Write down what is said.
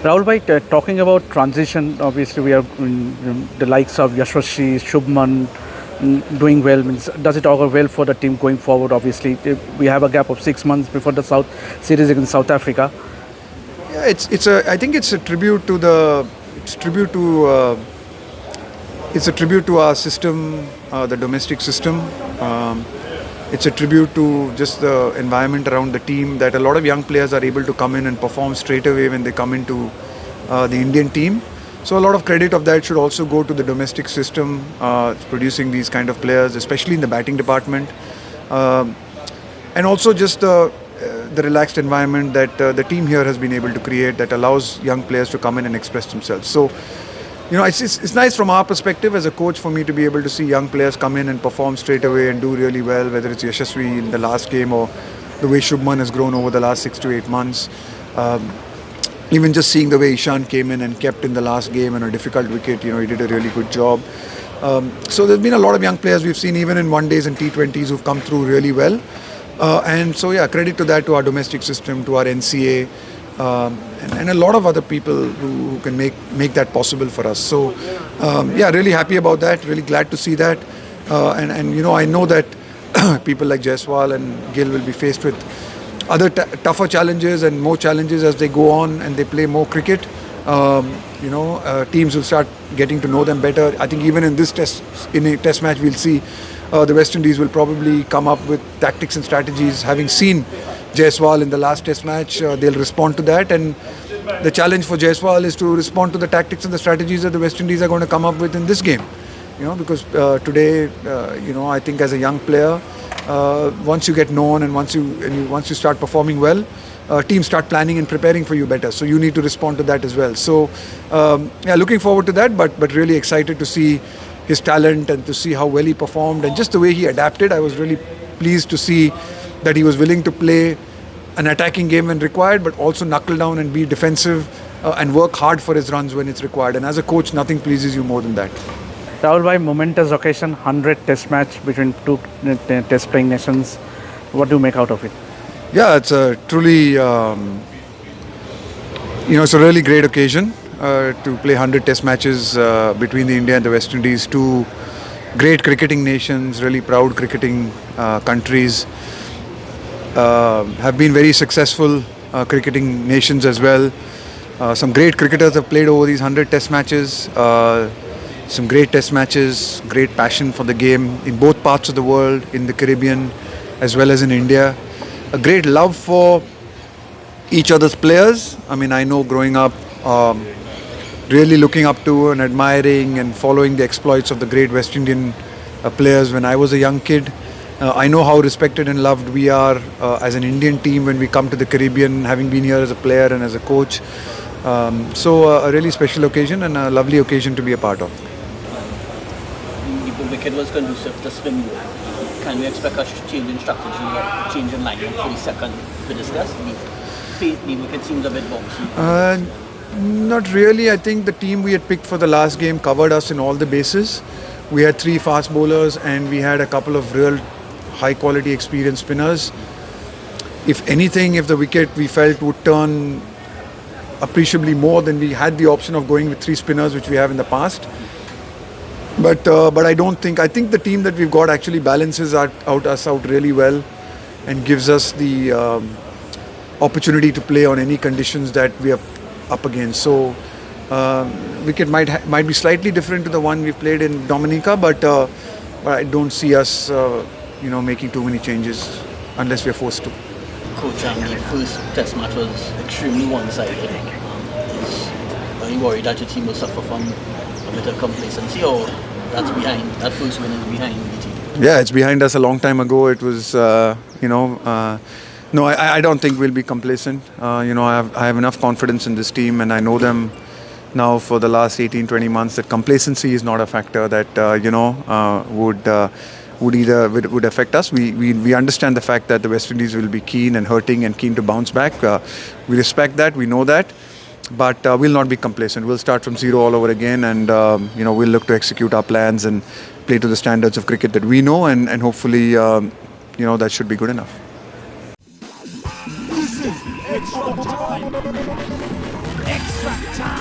Rahul bhai, talking about transition, obviously we are the likes of Yashasvi, Shubman doing well. Means does it augur well for the team going forward? Obviously, we have a gap of 6 months before the South series against South Africa. Yeah, I think it's a tribute to it's a tribute to our system, the domestic system. Um, it's a tribute to just the environment around the team, that a lot of young players are able to come in and perform straight away when they come into the Indian team. So a lot of credit of that should also go to the domestic system producing these kind of players, especially in the batting department, um, and also just the relaxed environment that the team here has been able to create, that allows young players to come in and express themselves. So it's nice from our perspective as a coach for me to be able to see young players come in and perform straight away and do really well, whether it's Yashasvi in the last game or the way Shubman has grown over the last 6 to 8 months. Um, Even just seeing the way Ishan came in and kept in the last game on a difficult wicket, he did a really good job. So there's been a lot of young players we've seen even in one days and T20s who've come through really well. And so yeah, credit to that, to our domestic system, to our NCA, and a lot of other people who can make that possible for us. So yeah, really happy about that. Really glad to see that. And I know that people like Jaiswal and Gill will be faced with other tougher challenges and more challenges as they go on and they play more cricket. Teams will start getting to know them better. I think even in a test match, we'll see the West Indies will probably come up with tactics and strategies. Having seen Jaiswal in the last test match, they'll respond to that. And the challenge for Jaiswal is to respond to the tactics and the strategies that the West Indies are going to come up with in this game. Because today, I think as a young player, once you get known and once you start performing well, teams start planning and preparing for you better. So you need to respond to that as well. So yeah, looking forward to that, but really excited to see his talent and to see how well he performed and just the way he adapted. I was really pleased to see that he was willing to play an attacking game when required, but also knuckle down and be defensive and work hard for his runs when it's required. And as a coach, nothing pleases you more than that. Rahul bhai, momentous occasion, 100 test match between two test playing nations. What do you make out of it? Yeah, it's a truly, it's a really great occasion to play 100 test matches between the India and the West Indies, two great cricketing nations, really proud cricketing countries, have been very successful cricketing nations as well. Some great cricketers have played over these 100 test matches. Some great test matches, great passion for the game in both parts of the world, in the Caribbean as well as in India. A great love for each other's players. I mean, I know growing up, really looking up to and admiring and following the exploits of the great West Indian players when I was a young kid. I know how respected and loved we are as an Indian team when we come to the Caribbean, having been here as a player and as a coach. So a really special occasion and a lovely occasion to be a part of. The wicket was conducive to spin ball. Can we expect a change in strategy or change in lineup for the second to discuss? The wicket seems a bit boxy. Not really. I think the team we had picked for the last game covered us in all the bases. We had 3 fast bowlers and we had a couple of real high quality experienced spinners. If anything, if the wicket we felt would turn appreciably more, then we had the option of going with 3 spinners, which we have in the past. But I think the team that we've got actually balances us out really well and gives us the opportunity to play on any conditions that we are up against. So wicket might be slightly different to the one we played in Dominica, but I don't see us making too many changes unless we are forced to. Coach, the first test match was extremely one-sided. Are you worried that your team will suffer from a bit of complacency, or that first win is behind the team? Yeah, it's behind us a long time ago. It was, no, I don't think we'll be complacent. I have enough confidence in this team, and I know them now for the last 18-20 months that complacency is not a factor that would affect us. We understand the fact that the West Indies will be keen and hurting and keen to bounce back. We respect that. We know that. But we'll not be complacent. We'll start from zero all over again, and we'll look to execute our plans and play to the standards of cricket that we know, and hopefully that should be good enough. This is Extra Time. Extra time.